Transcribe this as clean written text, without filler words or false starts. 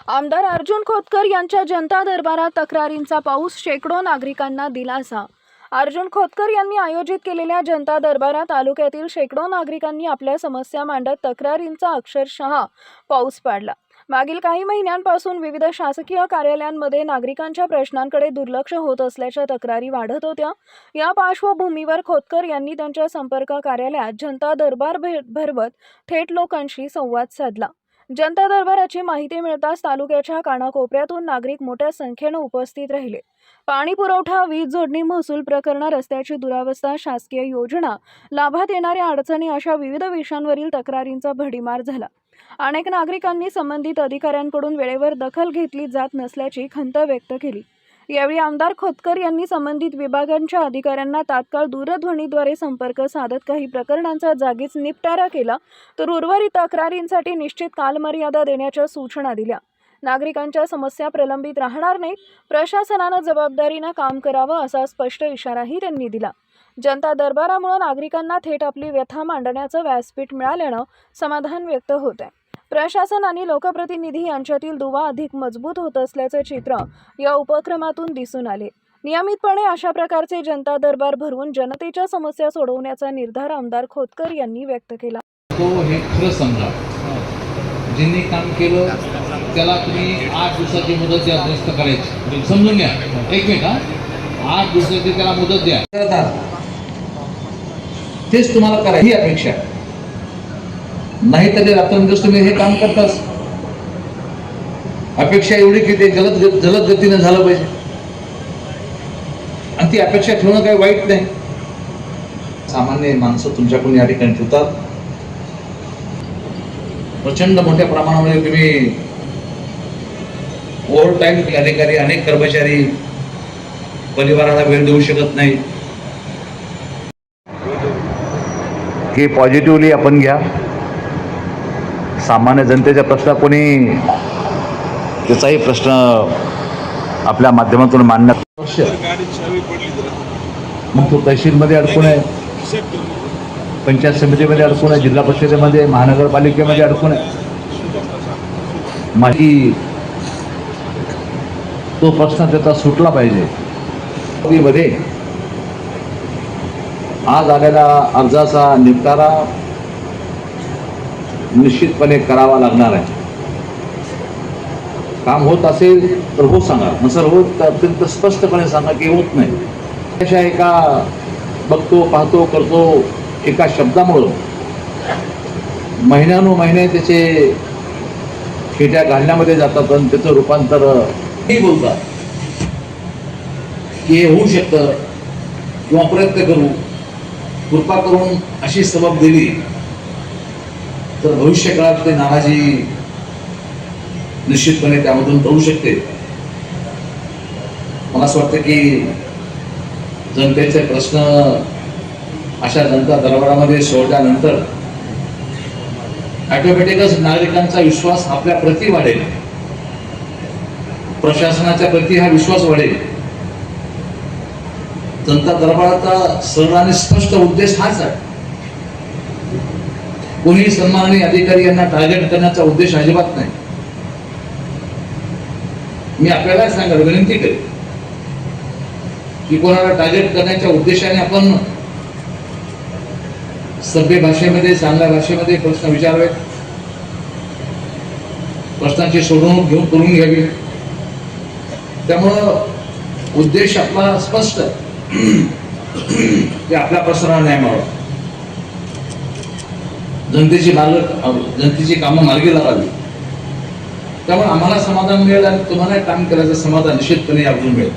आमदार अर्जुन खोतकर यांच्या जनता दरबारात तक्रारींचा पाऊस, शेकडो नागरिकांना दिलासा। अर्जुन खोतकर यांनी आयोजित केलेल्या जनता दरबारात तालुक्यातील शेकडो नागरिकांनी आपल्या समस्या मांडत तक्रारींचा अक्षरशः पाऊस पाडला। मागील काही महिन्यांपासून विविध शासकीय कार्यालयांमध्ये नागरिकांच्या प्रश्नांकडे दुर्लक्ष होत असल्याच्या तक्रारी वाढत होत्या। या पार्श्वभूमीवर खोतकर यांनी त्यांच्या संपर्क कार्यालयात जनता दरबार भरवत थेट लोकांशी संवाद साधला। जनता दरबाराची माहिती मिळताच तालुक्याच्या कानाकोपऱ्यातून नागरिक मोठ्या संख्येने उपस्थित राहिले। पाणी पुरवठा, वीज जोडणी, महसूल प्रकरण, रस्त्याची दुरावस्था, शासकीय योजना, लाभात येणाऱ्या अडचणी अशा विविध विषयांवरील तक्रारींचा भडीमार झाला। अनेक नागरिकांनी संबंधित अधिकाऱ्यांकडून वेळेवर दखल घेतली जात नसल्याची खंत व्यक्त केली। यावेळी आमदार खोतकर यांनी संबंधित विभागांच्या अधिकाऱ्यांना तात्काळ दूरध्वनीद्वारे संपर्क साधत काही प्रकरणांचा जागीच निपटारा केला, तर उर्वरित तक्रारींसाठी निश्चित कालमर्यादा देण्याच्या सूचना दिल्या। नागरिकांच्या समस्या प्रलंबित राहणार नाहीत, प्रशासनाने जबाबदारीने काम करावं असा स्पष्ट इशाराही त्यांनी दिला। जनता दरबारामुळे नागरिकांना थेट आपली व्यथा मांडण्याचं व्यासपीठ मिळाल्यानं समाधान व्यक्त होत आहे। प्रशासन आणि लोकप्रतिनिधी यांच्यातील दुवा अधिक मजबूत होत असल्याचे चित्र या उपक्रमातून दिसून आले। नियमितपणे अशा प्रकारचे जनता दरबार भरवून जनतेच्या समस्या सोडवण्याचा निर्धार आमदार खोतकर यांनी व्यक्त केला। तो हे खरं समजा, ज्यांनी काम केलं त्याला तुम्ही 8 दिवसाची मुदत द्या, दुरुस्त करायची। समजून घ्या, एक मिनिट, 8 दिवसाची त्याला मुदत द्या, तेच तुम्हाला करायची ही अपेक्षा। नाही तर रात्रंदिवस तुम्ही हे काम करताच। अपेक्षा एवढी की ते जलद गतीने झालं पाहिजे, आणि ती अपेक्षा ठेवणं काही वाईट नाही। सामान्य माणसं तुमच्याकडून या ठिकाणी ठेवतात। प्रचंड मोठ्या प्रमाणामध्ये तुम्ही ओव्हर टाइम अधिकारी, अनेक कर्मचारी परिवाराला वेळ देऊ शकत नाही। हे पॉझिटिव्हली आपण घ्या। सामान्य जनतेच्या प्रश्न कोणी त्याचाही प्रश्न आपल्या माध्यमातून मांडण्यात, मग तो तहसीलमध्ये अडकून आहे, पंचायत समितीमध्ये अडकून आहे, जिल्हा परिषदेमध्ये, महानगरपालिकेमध्ये अडकून आहे। माझी तो प्रश्न त्याचा सुटला पाहिजे। मध्ये आज आलेला अर्जाचा निपटारा निश्चितपणे करावा लागणार आहे। काम होत असेल तर हो सांगा, नसेल होत तर अत्यंत स्पष्टपणे सांगा की होत नाही। अशा एका बघतो, पाहतो, करतो एका शब्दामुळं महिन्यानुमहिने त्याचे खेट्या घालण्यामध्ये जातात आणि त्याचं रूपांतर बोलतात की हे होऊ शकतं किंवा प्रयत्न करू, कृपा करून अशी सबब दिली तर भविष्य काळात ते नाराजी निश्चितपणे त्यामधून होऊ शकते। मला असं वाटतं की जनतेचे प्रश्न अशा जनता दरबारामध्ये सोडल्यानंतर ऑटोमॅटिकच नागरिकांचा विश्वास आपल्या प्रती वाढेल, प्रशासनाच्या प्रती हा विश्वास वाढेल। जनता दरबाराचा सरळ आणि स्पष्ट उद्देश हाच आहे। कोणी सन्माननीय अधिकारी यांना टार्गेट करण्याचा उद्देश अजिबात नाही। मी आपल्याला सांगायला विनंती करेन की कोणाला टार्गेट करण्याच्या उद्देशाने आपण सभ्य भाषेमध्ये, चांगल्या भाषेमध्ये प्रश्न विचारावेत, प्रश्नांची सोडवणूक करून घ्यावी। त्यामुळं उद्देश आपला स्पष्ट की आपल्या प्रश्नाला न्याय मिळावा, जनतेची कामं मार्गी लागावी। त्यामुळे आम्हाला समाधान मिळेल आणि तुम्हाला काम केल्याचं समाधान निश्चितपणे यातून मिळेल।